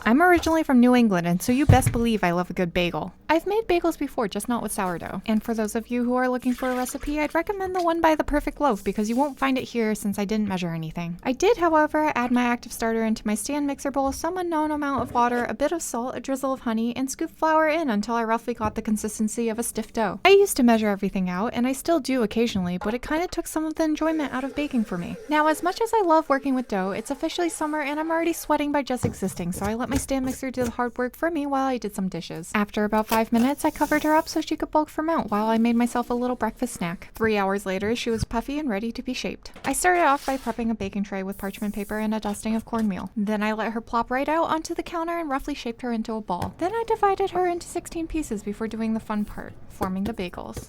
I'm originally from New England, and so you best believe I love a good bagel. I've made bagels before, just not with sourdough. And for those of you who are looking for a recipe, I'd recommend the one by the perfect loaf because you won't find it here since I didn't measure anything. I did, however, add my active starter into my stand mixer bowl, some unknown amount of water, a bit of salt, a drizzle of honey, and scoop flour in until I roughly got the consistency of a stiff dough. I used to measure everything out, and I still do occasionally, but it kind of took some of the enjoyment out of baking for me. Now, as much as I love working with dough, it's officially summer and I'm already sweating by just existing, so I let my stand mixer do the hard work for me while I did some dishes. After about 5 minutes, I covered her up so she could bulk ferment while I made myself a little breakfast snack. 3 hours later, she was puffy and ready to be shaped. I started off by prepping a baking tray with parchment paper and a dusting of cornmeal. Then I let her plop right out onto the counter and roughly shaped her into a ball. Then I divided her into 16 pieces before doing the fun part, forming the bagels.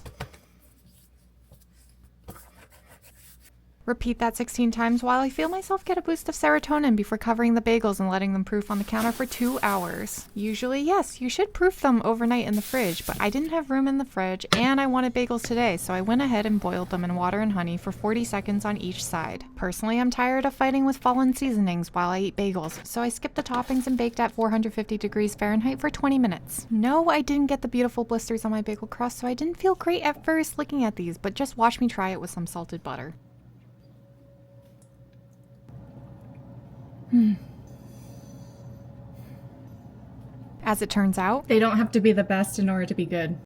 Repeat that 16 times while I feel myself get a boost of serotonin before covering the bagels and letting them proof on the counter for 2 hours. Usually, yes, you should proof them overnight in the fridge, but I didn't have room in the fridge and I wanted bagels today, so I went ahead and boiled them in water and honey for 40 seconds on each side. Personally, I'm tired of fighting with fallen seasonings while I eat bagels, so I skipped the toppings and baked at 450 degrees Fahrenheit for 20 minutes. No, I didn't get the beautiful blisters on my bagel crust, so I didn't feel great at first looking at these, but just watch me try it with some salted butter. As it turns out, They don't have to be the best in order to be good.